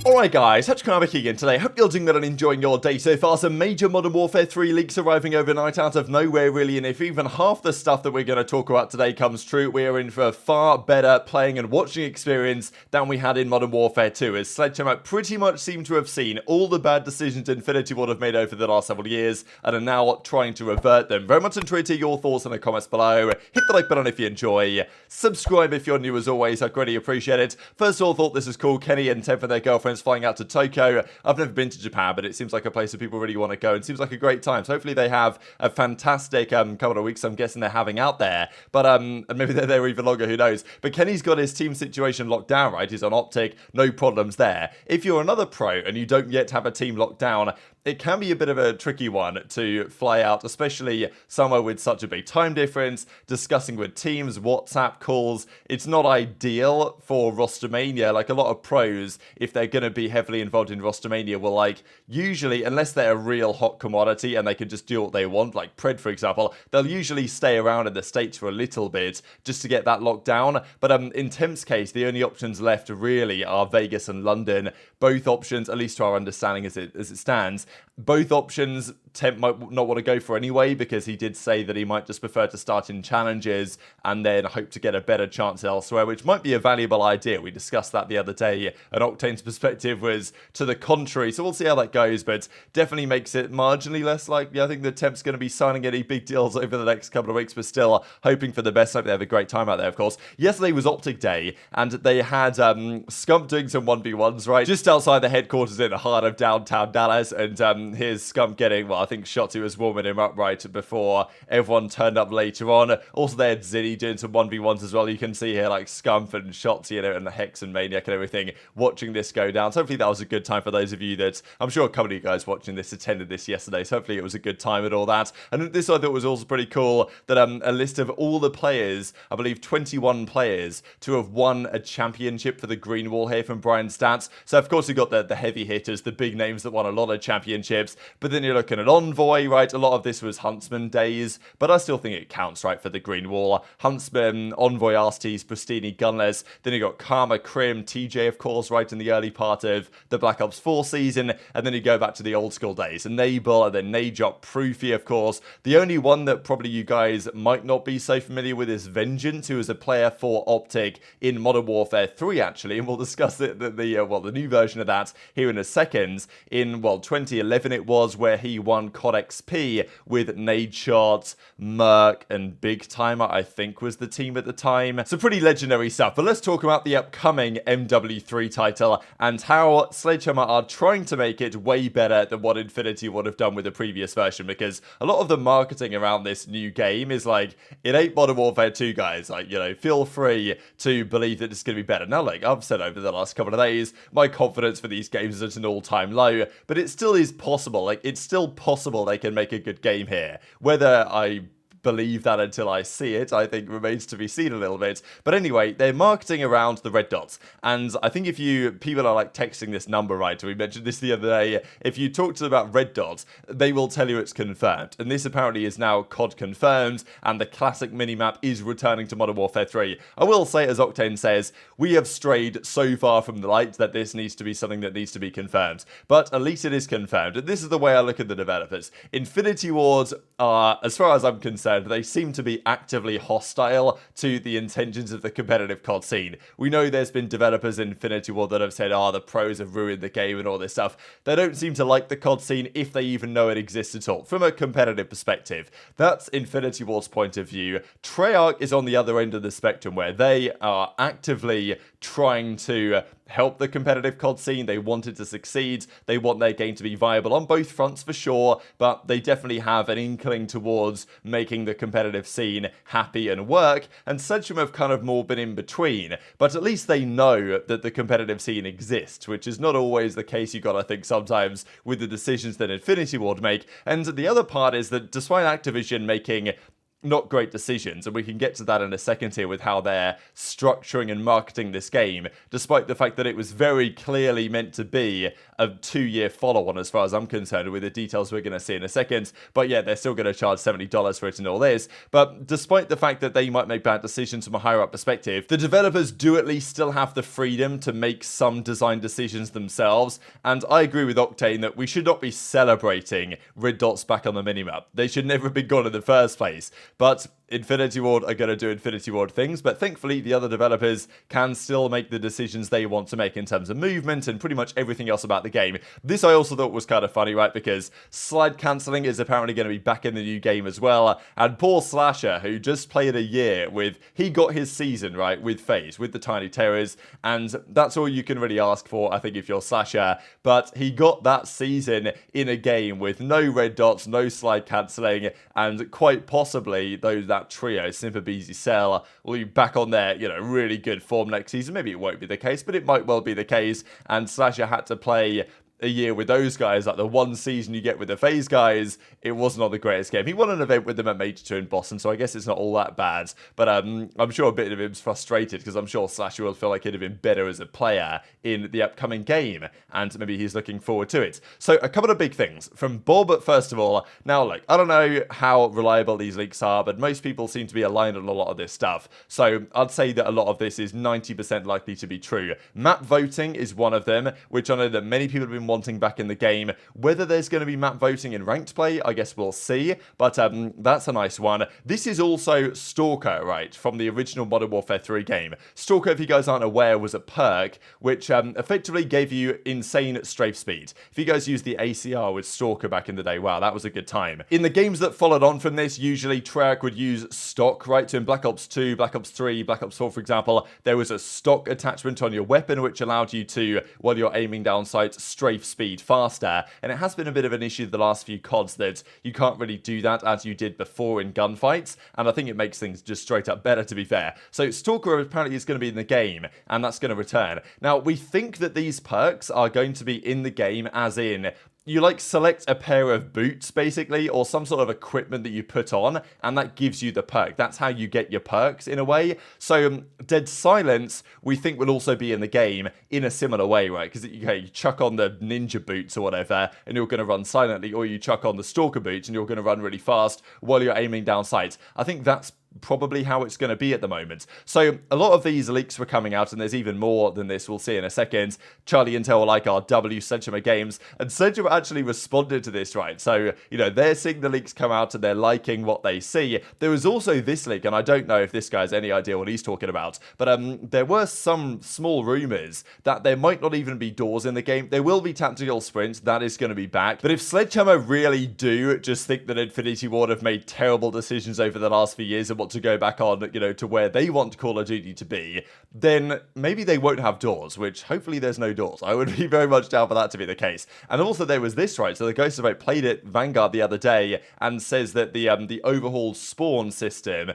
Alright guys, HyDra again today. Hope you're doing well and enjoying your day so far. Some major Modern Warfare 3 leaks arriving overnight out of nowhere really, and if even half the stuff that we're going to talk about today comes true, we are in for a far better playing and watching experience than we had in Modern Warfare 2, as Sledgehammer pretty much seem to have seen all the bad decisions Infinity Ward have made over the last several years and are now trying to revert them. Very much enjoy to hear your thoughts in the comments below. Hit the like button if you enjoy. Subscribe if you're new as always, I'd greatly appreciate it. First of all, thought this was cool. Kenny and 10 for their girlfriends flying out to Tokyo. I've never been to Japan, but it seems like a place that people really want to go and seems like a great time. So hopefully they have a fantastic couple of weeks I'm guessing they're having out there. But and maybe they're there even longer, who knows. But Kenny's got his team situation locked down, right? He's on OpTic, no problems there. If you're another pro and you don't yet have a team locked down, it can be a bit of a tricky one to fly out, especially somewhere with such a big time difference, discussing with teams, WhatsApp calls. It's not ideal for Rostermania. Like a lot of pros, if they're going to be heavily involved in Rostermania, will like usually, unless they're a real hot commodity and they can just do what they want, like Pred for example, they'll usually stay around in the States for a little bit just to get that locked down. But in Temp's case, the only options left really are Vegas and London. Both options, at least to our understanding as it stands, both options Temp might not want to go for anyway, because he did say that he might just prefer to start in challenges and then hope to get a better chance elsewhere, which might be a valuable idea. We discussed that the other day, and Octane's perspective was to the contrary, so we'll see how that goes, but definitely makes it marginally less likely. I think that Temp's going to be signing any big deals over the next couple of weeks, but still hoping for the best. Hope they have a great time out there, of course. Yesterday was OpTic Day, and they had Scump doing some 1v1s, right? Just outside the headquarters in the heart of downtown Dallas, and here's Scump getting, well, I think Shotzzy was warming him up right before everyone turned up later on. Also, they had Zinni doing some 1v1s as well. You can see here, like, Scump and Shotzzy and the Hex and Maniac and everything watching this go down. So hopefully that was a good time for those of you that, I'm sure a couple of you guys watching this attended this yesterday, so hopefully it was a good time and all that. And this I thought was also pretty cool, that a list of all the players, I believe 21 players, to have won a championship for the Green Wall here from Brian's stats. So of course you've got the heavy hitters, the big names that won a lot of championships, but then you're looking at Envoy, right? A lot of this was Huntsman days, but I still think it counts, right, for the Green Wall. Huntsman, Envoy, Arstees, Priestahh, Gunless. Then you got Karma, Crim, TJ, of course, right in the early part of the Black Ops 4 season, and then you go back to the old school days. Enable, and then Najop, Proofy, of course. The only one that probably you guys might not be so familiar with is Vengeance, who is a player for OpTic in Modern Warfare 3, actually, and we'll discuss the new version of that here in a second. In, well, 2011 it was, where he won COD XP with Nadeshot, Merc, and Big Timer, I think was the team at the time. So pretty legendary stuff. But let's talk about the upcoming MWIII title and how Sledgehammer are trying to make it way better than what Infinity would have done with the previous version, because a lot of the marketing around this new game is like, it ain't Modern Warfare 2, guys. Like, you know, feel free to believe that it's going to be better. Now, like I've said over the last couple of days, my confidence for these games is at an all-time low, but it still is possible. Like, it's still possible they can make a good game here. Whether I believe that until I see it, I think remains to be seen a little bit. But anyway, they're marketing around the red dots, and I think if people are like texting this number, right, we mentioned this the other day, if you talk to them about red dots, they will tell you it's confirmed, and this apparently is now COD confirmed, and the classic minimap is returning to Modern Warfare 3. I will say, as Octane says, we have strayed so far from the light that this needs to be something that needs to be confirmed, but at least it is confirmed, and this is the way I look at the developers. Infinity Ward are, as far as I'm concerned, they seem to be actively hostile to the intentions of the competitive COD scene. We know there's been developers in Infinity Ward that have said, the pros have ruined the game and all this stuff. They don't seem to like the COD scene if they even know it exists at all, from a competitive perspective. That's Infinity Ward's point of view. Treyarch is on the other end of the spectrum, where they are actively trying to help the competitive COD scene. They want it to succeed. They want their game to be viable on both fronts for sure, but they definitely have an inkling towards making the competitive scene happy and work, and Sledgehammer have kind of more been in between, but at least they know that the competitive scene exists, which is not always the case, you gotta think, sometimes with the decisions that Infinity Ward make. And the other part is that despite Activision making not great decisions, and we can get to that in a second here with how they're structuring and marketing this game, despite the fact that it was very clearly meant to be a 2-year follow-on as far as I'm concerned, with the details we're going to see in a second. But yeah, they're still going to charge $70 for it and all this. But despite the fact that they might make bad decisions from a higher up perspective, the developers do at least still have the freedom to make some design decisions themselves. And I agree with Octane that we should not be celebrating red dots back on the minimap. They should never have been gone in the first place. But Infinity Ward are going to do Infinity Ward things, but thankfully the other developers can still make the decisions they want to make in terms of movement and pretty much everything else about the game. This I also thought was kind of funny, right, because slide cancelling is apparently going to be back in the new game as well, and poor Slasher, who just played a year with, he got his season, right, with FaZe, with the Tiny Terrors, and that's all you can really ask for, I think, if you're Slasher, but he got that season in a game with no red dots, no slide cancelling, and quite possibly, though that trio, Simp, aBeZy, Cell, will be back on their, really good form next season. Maybe it won't be the case, but it might well be the case. And Slasher had to play a year with those guys, like the one season you get with the FaZe guys, it was not the greatest game. He won an event with them at Major 2 in Boston, so I guess it's not all that bad. But I'm sure a bit of him's frustrated, because I'm sure Slasher will feel like he'd have been better as a player in the upcoming game, and maybe he's looking forward to it. So a couple of big things from Bob, first of all. Now, look, I don't know how reliable these leaks are, but most people seem to be aligned on a lot of this stuff. So I'd say that a lot of this is 90% likely to be true. Map voting is one of them, which I know that many people have been wanting back in the game. Whether there's going to be map voting in ranked play, I guess we'll see, but that's a nice one. This is also Stalker, right, from the original Modern Warfare 3 game. Stalker, if you guys aren't aware, was a perk which effectively gave you insane strafe speed. If you guys used the ACR with Stalker back in the day, wow, that was a good time. In the games that followed on from this, usually Treyarch would use stock, right? So in Black Ops 2, Black Ops 3, Black Ops 4, for example, there was a stock attachment on your weapon which allowed you to, while you're aiming down sights, strafe speed faster, and it has been a bit of an issue the last few CODs that you can't really do that as you did before in gunfights, and I think it makes things just straight up better, to be fair. So Stalker apparently is going to be in the game, and that's going to return. Now, we think that these perks are going to be in the game, as in you select a pair of boots basically, or some sort of equipment that you put on, and that gives you the perk. That's how you get your perks in a way. So Dead Silence we think will also be in the game in a similar way, right? Because you chuck on the ninja boots or whatever and you're going to run silently, or you chuck on the stalker boots and you're going to run really fast while you're aiming down sights. I think that's probably how it's going to be at the moment. So a lot of these leaks were coming out, and there's even more than this we'll see in a second. Charlie Intel were like, our W Sledgehammer Games, and Sledgehammer actually responded to this, right? So, they're seeing the leaks come out and they're liking what they see. There was also this leak, and I don't know if this guy has any idea what he's talking about, but there were some small rumors that there might not even be doors in the game. There will be tactical sprints, that is going to be back, but if Sledgehammer really do just think that Infinity Ward have made terrible decisions over the last few years and want to go back on, to where they want Call of Duty to be, then maybe they won't have doors, which hopefully there's no doors. I would be very much down for that to be the case. And also there was this, right? So the Ghost of Hope played it Vanguard the other day and says that the overhauled spawn system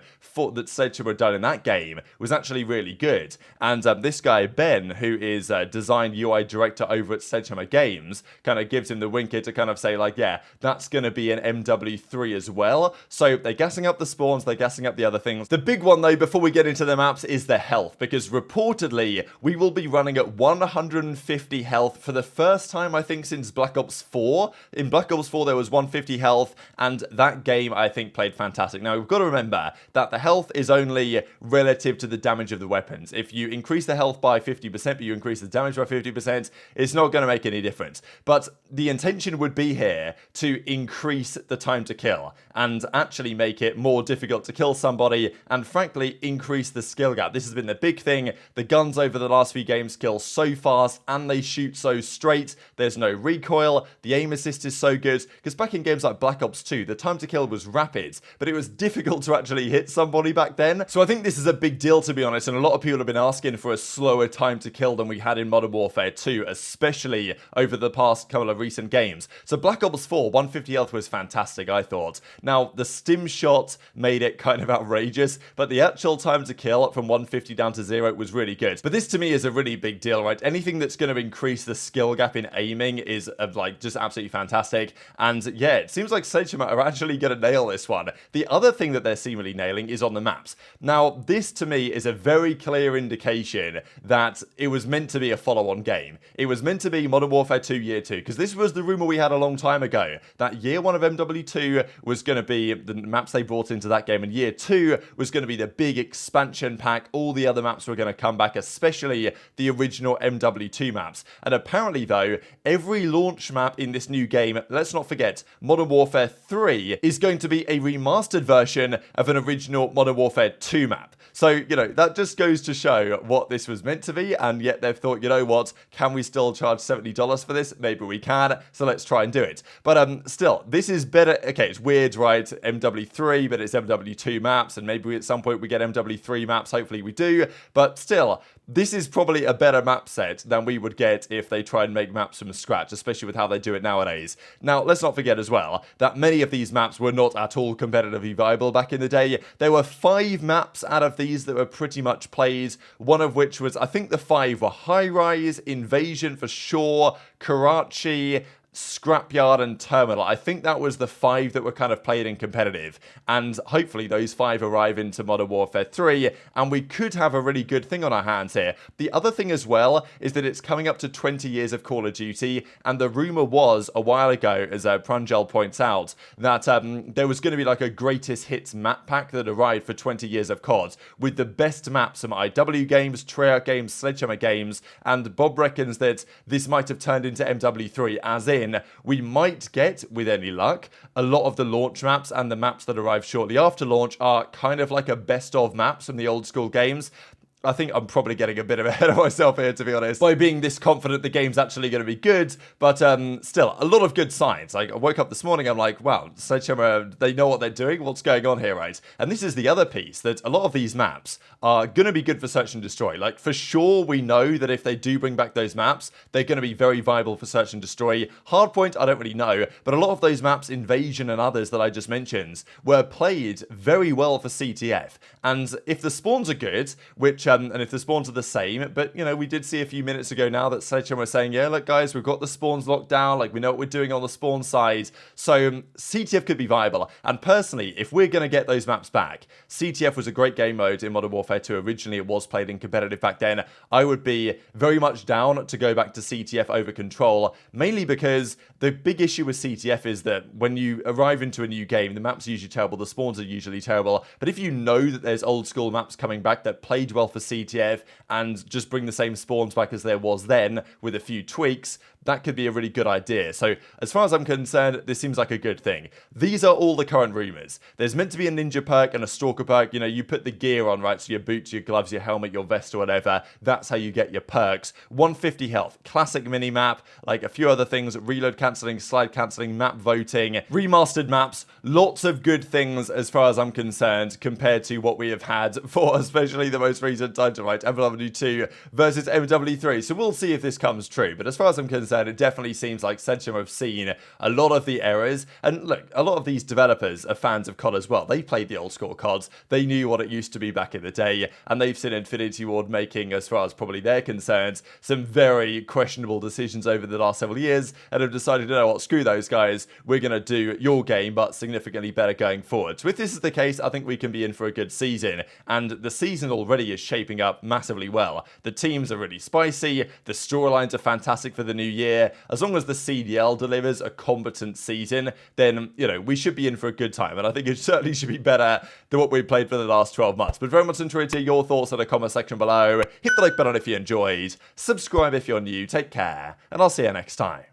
that Sledgehammer had done in that game was actually really good. And this guy, Ben, who is design UI director over at Sledgehammer Games, kind of gives him the winker to kind of say, like, yeah, that's going to be an MW3 as well. So they're gassing up the spawns, they're gassing up the other things. The big one, though, before we get into the maps, is the health, because reportedly we will be running at 150 health for the first time, I think, since Black Ops 4. In Black Ops 4, there was 150 health, and that game, I think, played fantastic. Now, we've got to remember that the health is only relative to the damage of the weapons. If you increase the health by 50%, but you increase the damage by 50%, it's not going to make any difference. But the intention would be here to increase the time to kill, and actually make it more difficult to kill somebody, and frankly increase the skill gap. This has been the big thing. The guns over the last few games kill so fast and they shoot so straight. There's no recoil. The aim assist is so good, because back in games like Black Ops 2 the time to kill was rapid, but it was difficult to actually hit somebody back then. So I think this is a big deal, to be honest, and a lot of people have been asking for a slower time to kill than we had in Modern Warfare 2, especially over the past couple of recent games. So Black Ops 4 150 health was fantastic, I thought. Now the stim shot made it kind of outrageous, but the actual time to kill from 150 down to 0 was really good. But this to me is a really big deal, right? Anything that's going to increase the skill gap in aiming is like just absolutely fantastic. And yeah, it seems like Cellium are actually going to nail this one. The other thing that they're seemingly nailing is on the maps. Now, this to me is a very clear indication that it was meant to be a follow-on game. It was meant to be Modern Warfare 2 Year 2, because this was the rumor we had a long time ago, that Year 1 of MW2 was going to be the maps they brought into that game, and Year 2 was going to be the big expansion pack. All the other maps were going to come back, especially the original MW2 maps. And apparently, though, every launch map in this new game, let's not forget, Modern Warfare 3 is going to be a remastered version of an original Modern Warfare 2 map. So, you know, that just goes to show what this was meant to be, and yet they've thought, you know what, can we still charge $70 for this? Maybe we can, so let's try and do it. But still, this is better. Okay, it's weird, right? MW3, but it's MW2 maps, and maybe at some point we get MW3 maps, hopefully we do, but still, this is probably a better map set than we would get if they try and make maps from scratch, especially with how they do it nowadays. Now, let's not forget as well that many of these maps were not at all competitively viable back in the day. There were 5 maps out of these that were pretty much played, one of which was, I think the 5 were High Rise, Invasion for sure, Karachi, Scrapyard and Terminal. I think that was the 5 that were kind of played in competitive, and hopefully those 5 arrive into Modern Warfare 3 and we could have a really good thing on our hands here. The other thing as well is that it's coming up to 20 years of Call of Duty, and the rumor was a while ago, as Pranjal points out, that there was going to be like a greatest hits map pack that arrived for 20 years of COD with the best maps from IW games, Treyarch games, Sledgehammer games, and Bob reckons that this might have turned into MW3, as in we might get, with any luck, a lot of the launch maps and the maps that arrive shortly after launch are kind of like a best of maps from the old school games. I think I'm probably getting a bit ahead of myself here, to be honest, by being this confident the game's actually going to be good, but still, a lot of good signs. Like, I woke up this morning, I'm like, wow, Sledgehammer, they know what they're doing, what's going on here, right? And this is the other piece, that a lot of these maps are going to be good for search and destroy. Like, for sure, we know that if they do bring back those maps, they're going to be very viable for search and destroy. Hardpoint, I don't really know, but a lot of those maps, Invasion and others that I just mentioned, were played very well for CTF. And if the spawns are good, which and if the spawns are the same, but, you know, we did see a few minutes ago now that Sledgehammer was saying, yeah, look, guys, we've got the spawns locked down, like, we know what we're doing on the spawn side, so CTF could be viable. And personally, if we're going to get those maps back, CTF was a great game mode in Modern Warfare 2. Originally, it was played in competitive back then. I would be very much down to go back to CTF over Control, mainly because the big issue with CTF is that when you arrive into a new game, the maps are usually terrible, the spawns are usually terrible, but if you know that there's old school maps coming back that played well for CTF and just bring the same spawns back as there was then with a few tweaks, that could be a really good idea. So as far as I'm concerned, this seems like a good thing. These are all the current rumors. There's meant to be a ninja perk and a stalker perk. You know, you put the gear on, right? So your boots, your gloves, your helmet, your vest or whatever. That's how you get your perks. 150 health, classic mini-map, like a few other things, reload cancelling, slide cancelling, map voting, remastered maps, lots of good things as far as I'm concerned compared to what we have had for especially the most recent title, right? MW2 versus MW3. So we'll see if this comes true. But as far as I'm concerned, it definitely seems like Cellium have seen a lot of the errors. And look, a lot of these developers are fans of COD as well. They played the old school CODs. They knew what it used to be back in the day. And they've seen Infinity Ward making, as far as probably they're concerned, some very questionable decisions over the last several years and have decided, you know what, screw those guys. We're going to do your game, but significantly better going forward. So if this is the case, I think we can be in for a good season. And the season already is shaping up massively well. The teams are really spicy. The storylines are fantastic for the new year. As long as the CDL delivers a competent season, then, you know, we should be in for a good time. And I think it certainly should be better than what we've played for the last 12 months. But very much enjoyed to hear your thoughts in the comment section below. Hit the like button if you enjoyed. Subscribe if you're new. Take care. And I'll see you next time.